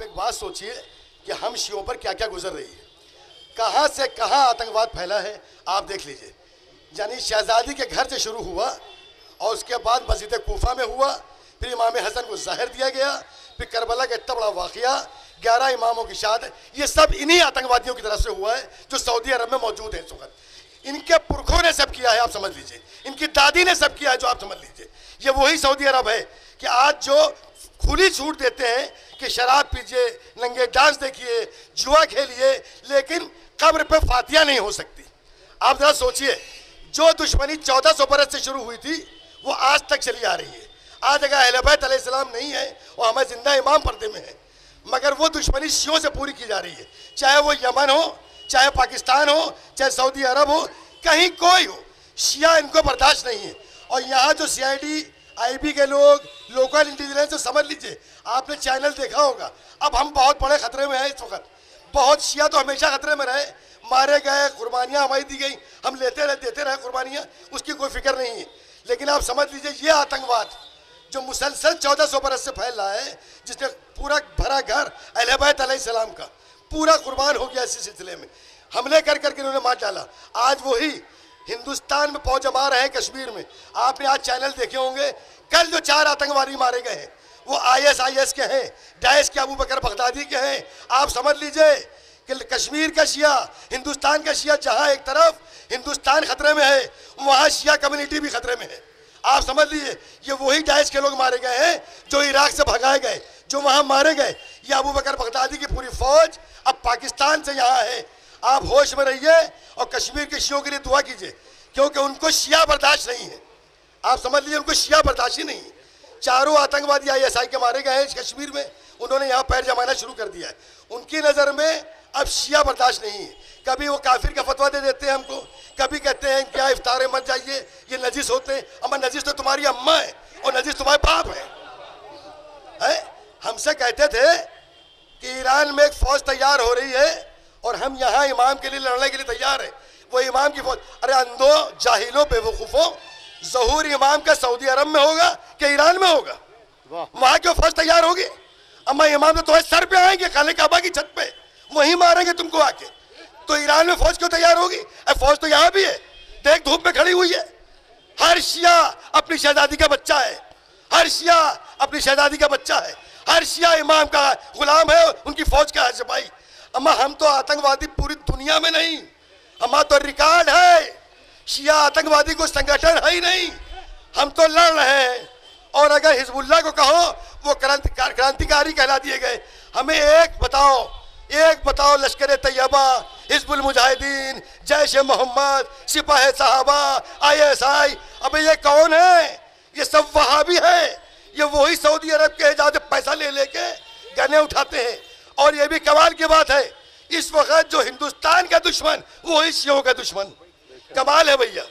आप एक बात सोचिए कि हम शियों पर क्या क्या गुजर रही है, कहाँ से कहाँ आतंकवाद फैला है, आप देख लीजिए। यानी शहजादी के घर से शुरू हुआ और उसके बाद मस्जिद कूफा में हुआ, फिर इमाम हसन को जहर दिया गया, फिर करबला का इतना बड़ा वाक़या, 11 इमामों की शहादत, ये सब इन्हीं आतंकवादियों की तरफ से हुआ है जो सऊदी अरब में मौजूद है इस वक्त। इनके पुरखों ने सब किया है, आप समझ लीजिए, इनकी दादी ने सब किया है जो आप समझ लीजिए। ये वही सऊदी अरब है कि आज जो खुली छूट देते हैं कि शराब पीजिए, नंगे डांस देखिए, जुआ खेलिए, लेकिन कब्र पे फातिया नहीं हो सकती। आप जरा सोचिए, जो दुश्मनी 1400 बरस से शुरू हुई थी वो आज तक चली आ रही है। आज अगर अहले बैत अलैहिस्सलाम नहीं है और हमें जिंदा इमाम पर्दे में है, मगर वो दुश्मनी शियों से पूरी की जा रही है, चाहे वो यमन हो, चाहे पाकिस्तान हो, चाहे सऊदी अरब हो, कहीं कोई हो, शिया इनको बर्दाश्त नहीं है। और यहाँ जो CID IB के लोग, लोकल इंटेलिजेंस, तो समझ लीजिए, आपने चैनल देखा होगा, अब हम बहुत बड़े खतरे में हैं इस वक्त। बहुत शिया तो हमेशा खतरे में रहे, मारे गए, कुर्बानियाँ हमारी दी गई, हम लेते रहे, देते रहे कुर्बानियाँ, उसकी कोई फिक्र नहीं है। लेकिन आप समझ लीजिए, ये आतंकवाद जो मुसलसल 1400 बरस से फैल रहा है, जिसने पूरा भरा घर अहले बैत अलैहिस्सलाम का पूरा कुर्बान हो गया, इसी सिलसिले में हमले कर करके इन्होंने मार डाला। आज वही हिंदुस्तान में फौज जमा रहे हैं कश्मीर में। आपने आज चैनल देखे होंगे, कल जो 4 आतंकवादी मारे गए हैं वो ISIS के हैं, डाइश के अबू बकर बगदादी के हैं। आप समझ लीजिए कि कश्मीर का शिया, हिंदुस्तान का शिया, जहाँ एक तरफ हिंदुस्तान खतरे में है, वहाँ शिया कम्युनिटी भी खतरे में है। आप समझ लीजिए, ये वही डाइश के लोग मारे गए हैं जो इराक से भगाए गए, जो वहाँ मारे गए। ये अबू बकर बगदादी की पूरी फौज अब पाकिस्तान से यहाँ है। आप होश में रहिए और कश्मीर के शियों के लिए दुआ कीजिए, क्योंकि उनको शिया बर्दाश्त नहीं है। आप समझ लीजिए, उनको शिया बर्दाश्त ही नहीं है। 4 आतंकवादी ISI के मारे गए हैं इस कश्मीर में, उन्होंने यहाँ पैर जमाना शुरू कर दिया है। उनकी नज़र में अब शिया बर्दाश्त नहीं है। कभी वो काफिर का फतवा दे देते हैं हमको, कभी कहते हैं क्या इफ्तार मत जाइए, ये नजीस होते हैं। अम्मा नजीस तो तुम्हारी अम्मा है और नजीस तुम्हारे बाप है? हमसे कहते थे कि ईरान में एक फौज तैयार हो रही है और हम यहाँ इमाम के लिए लड़ने के लिए तैयार है। वो इमाम की फौज, अरे अंधो, जाहिलो, बेवकूफ़ो, ज़हूर इमाम का सऊदी अरब में होगा कि ईरान में होगा? वहाँ क्यों फौज तैयार होगी? अम्मा इमाम तो तुम्हारे सर पे आएंगे, खाने काबा की छत पे, वहीं मारेंगे तुमको आके। तो ईरान में फौज क्यों तैयार होगी? फौज तो यहाँ भी है, देख धूप में खड़ी हुई है। हर शिया अपनी शहजादी का बच्चा है, हर शिया अपनी शहजादी का बच्चा है, हर शिया इमाम का गुलाम है, उनकी फौज का है सिपाही। अम्मा हम तो आतंकवादी पूरी दुनिया में नहीं, हमारा तो रिकॉर्ड है, शिया आतंकवादी को संगठन है ही नहीं, हम तो लड़ रहे हैं। और अगर हिजबुल्लाह को कहो वो क्रांतिकारी कहला दिए गए। हमें एक बताओ लश्कर तैयबा, हिजबुल मुजाहिदीन, जैश मोहम्मद, सिपाही साहबा, ISI, अबे ये कौन है? ये सब वहाबी है। ये वही सऊदी अरब के जहाँ से पैसा ले लेके गने उठाते हैं। और ये भी कमाल की बात है, इस वक्त जो हिंदुस्तान का दुश्मन वही शियों का दुश्मन। कमाल है भैया,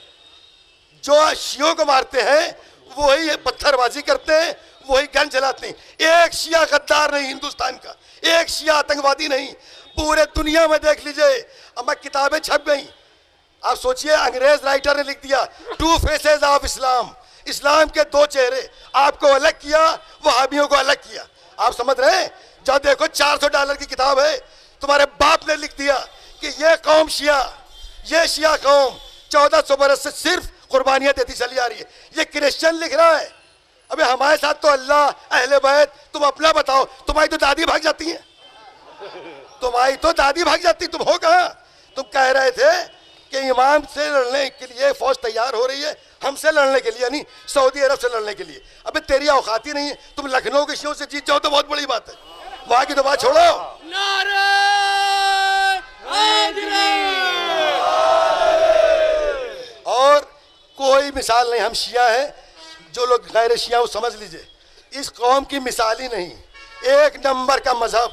जो शियों को मारते हैं वही पत्थरबाजी करते हैं, वही गन चलाते हैं। एक शिया गद्दार नहीं हिंदुस्तान का, एक शिया आतंकवादी नहीं। पूरे दुनिया में देख लीजिए, अब किताबें छप गई। आप सोचिए, अंग्रेज राइटर ने लिख दिया 2 फेसेस ऑफ इस्लाम, इस्लाम के 2 चेहरे, आपको अलग किया, वहाबियों को अलग किया। आप समझ रहे हैं? जब देखो $400 की किताब है, तुम्हारे बाप ने लिख दिया कि ये कौम शिया, ये शिया कौम 1400 बरस से सिर्फ कुर्बानियां देती चली आ रही है। ये क्रिश्चियन लिख रहा है। अबे हमारे साथ तो अल्लाह, अहले बैत, तुम अपना बताओ, तुम्हारी तो दादी भाग जाती है, तुम्हारी तो दादी भाग जाती, तुम हो कहाँ? तुम कह रहे थे कि इमाम से लड़ने के लिए फौज तैयार हो रही है, हमसे लड़ने के लिए नहीं, सऊदी अरब से लड़ने के लिए। अबे तेरी औकात ही नहीं है, तुम लखनऊ के शियों से जीत जाओ तो बहुत बड़ी बात है, वहां की तो बात छोड़ो। और कोई मिसाल नहीं, हम शिया हैं, जो लोग गैर शिया वो समझ लीजिए, इस कौम की मिसाल ही नहीं, 1 नंबर का मजहब,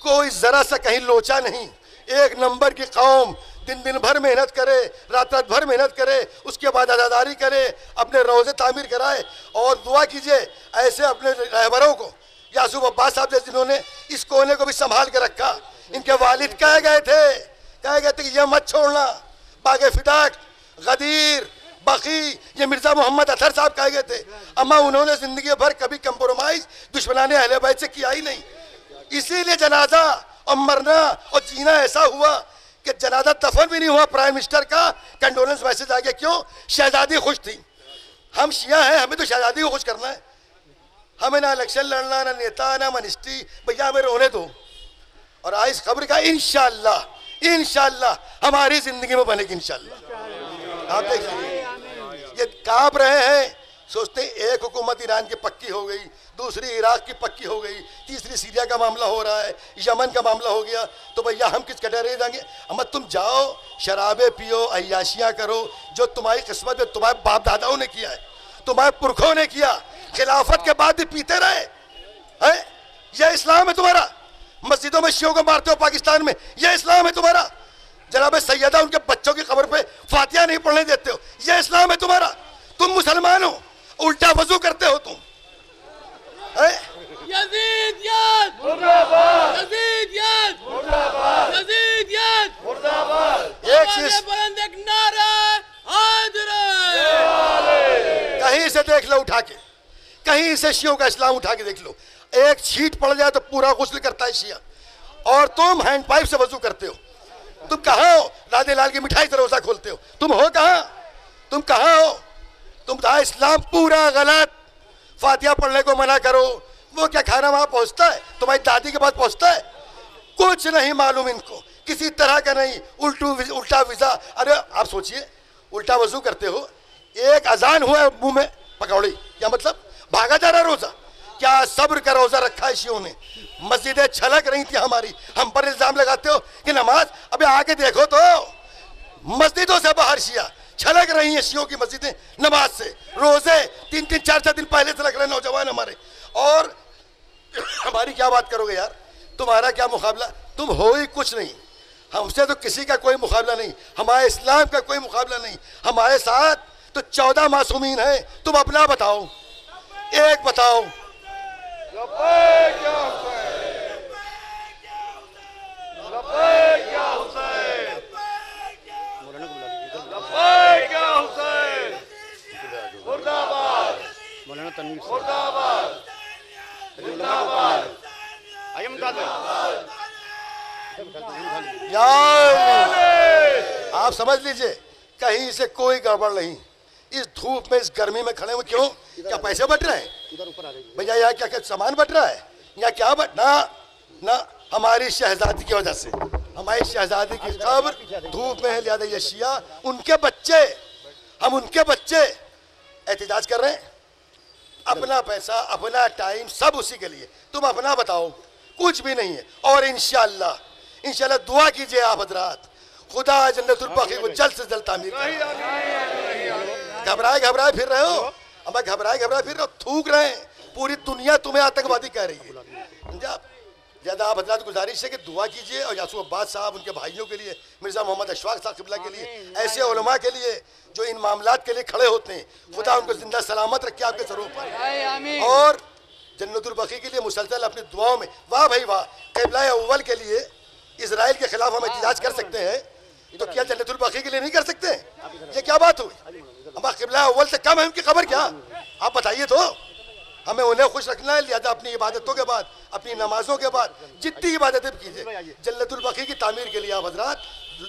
कोई जरा सा कहीं लोचा नहीं, 1 नंबर की कौम, दिन भर मेहनत करे, रात भर मेहनत करे, उसके बाद अदादारी करे, अपने रोज़े तामीर कराए। और दुआ कीजिए ऐसे अपने रहबरों को, यासूब अब्बास साहब जैसे जिन्होंने इस कोने को भी संभाल के रखा। इनके वालिद कह गए थे कि यह मत छोड़ना, बागे फिदाक, गदीर, बाकी ये मिर्ज़ा मोहम्मद अतर साहब कह गए थे। अम्मा उन्होंने ज़िंदगी भर कभी कंप्रोमाइज़ दुश्मनाने अहले बैत से किया ही नहीं। इसीलिए जनाजा और मरना और जीना ऐसा हुआ कि जनाजा दफन भी नहीं हुआ, प्राइम मिनिस्टर का कंडोलेंस मैसेज आ गया। क्यों? शहजादी खुश थी। हम शिया हैं, हमें तो शहजादी को खुश करना है, हमें ना इलेक्शन लड़ना, ना नेता, ना मिनिस्ट्री, भैया हमें रोने दो। और आज इस खबर का इंशाअल्लाह इंशाअल्लाह हमारी जिंदगी में बनेगी इंशाअल्लाह। आप देख लीजिए, ये कांप रहे हैं, सोचते हैं एक हुकूमत ईरान की पक्की हो गई, दूसरी इराक की पक्की हो गई, तीसरी सीरिया का मामला हो रहा है, यमन का मामला हो गया, तो भैया हम किस कटहरे जाएंगे? अम्मा तुम जाओ शराबे पियो, अय्याशियाँ करो, जो तुम्हारी किस्मत में तुम्हारे बाप दादाओं ने किया है, तुम्हारे पुरखों ने किया, खिलाफत के बाद भी पीते रहे हैं। यह इस्लाम है तुम्हारा? मस्जिदों में शियों को मारते हो पाकिस्तान में, यह इस्लाम है तुम्हारा? जनाब सैयदा उनके बच्चों की कब्र पे फातिहा नहीं पढ़ने देते हो, यह इस्लाम है तुम्हारा? तुम मुसलमान हो, उल्टा वजू करते हो तुम। यज़ीदियत मुर्दाबाद, यज़ीदियत मुर्दाबाद, यज़ीदियत मुर्दाबाद। एक चीज बुलंद एक नारा हाजिर। कहीं से देख लो उठा के, कहीं से शियों का इस्लाम उठा के देख लो, एक छींट पड़ जाए तो पूरा गुस्ल करता है शिया, और तुम हैंड पाइप से वजू करते हो। तुम कहाँ हो? राधे लाल की मिठाई से रोजा खोलते हो, तुम हो कहाँ? तुम कहाँ हो? तुम कहा इस्लाम पूरा गलत, फातिहा पढ़ने को मना करो, वो क्या खाना वहां पहुंचता है? तुम्हारी दादी के पास पहुंचता है? कुछ नहीं मालूम इनको, किसी तरह का नहीं, उल्टा वीजा। अरे आप सोचिए, उल्टा वजू करते हो, एक अजान हुआ है मुंह में पकौड़ी, क्या मतलब? भागा जा रहा रोजा? क्या सब्र का रोजा रखा है शियों ने? मस्जिदें छलक रही थी हमारी, हम पर इल्जाम लगाते हो कि नमाज। अबे आके देखो तो, मस्जिदों से बाहर शिया छलक रही है, शियों की मस्जिदें नमाज से, रोजे 3-3, 4-4 दिन पहले से लग रहे नौजवान हमारे। और हमारी क्या बात करोगे यार? तुम्हारा क्या मुकाबला? तुम हो ही कुछ नहीं, हमसे तो किसी का कोई मुकाबला नहीं, हमारे इस्लाम का कोई मुकाबला नहीं। हमारे साथ तो 14 मासूमीन हैं, तुम अपना बताओ, एक बताओ। आप समझ लीजिए, कहीं से कोई गड़बड़ नहीं। इस धूप में, इस गर्मी में खड़े हुए क्यों? क्या पैसे बट रहे हैं भैया? यहाँ क्या क्या सामान बट रहा है? यहाँ क्या बट ना हमारी शहजादी की वजह से, हमारी शहजादी की कब्र धूप में है, लिहाजा ये शिया, उनके बच्चे, हम उनके बच्चे एहतजाज कर रहे हैं। अपना पैसा, अपना टाइम, सब उसी के लिए। तुम अपना बताओ, कुछ भी नहीं है। और इंशाल्लाह दुआ कीजिए आप हजरात, खुदा जन्नतुल बकी को जल्द से जल्द तामीर करे। घबराए फिर रहे हो, अब घबराए फिर रहे हो, थूक रहे हैं, पूरी दुनिया तुम्हें आतंकवादी कह रही है। पंजाब ज़्यादा आप हजरात गुजारिश है कि दुआ कीजिए, और यासूब अब्बास साहब, उनके भाइयों के लिए, मिर्ज़ा मोहम्मद अशफाक साहब क़िबला के लिए, ऐसे उलमा के लिए जो इन मामलात के लिए खड़े होते हैं, खुदा उनको जिंदा सलामत रखे आपके सरों पर, और जन्नतुल बकी के लिए मुसलसल अपनी दुआओं में। वाह भाई वाह, क़िबला अव्वल के लिए इजराइल के खिलाफ हम एहतजाज कर सकते हैं, तो क्या जन्नतुल बकी के लिए नहीं कर सकते? ये क्या बात हुई? हमारा क़िबला अव्वल से कम है उनकी खबर क्या? आप बताइए तो। हमें उन्हें खुश रखना है, लिहाजा अपनी इबादतों के बाद, अपनी नमाजों के बाद जितनी इबादतें कीजिए, जन्नतुल बकी की तामीर के लिए आप हजरात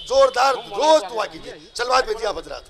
जोरदार रोज दुआ कीजिए। सलवात भेजिए आप हजरात।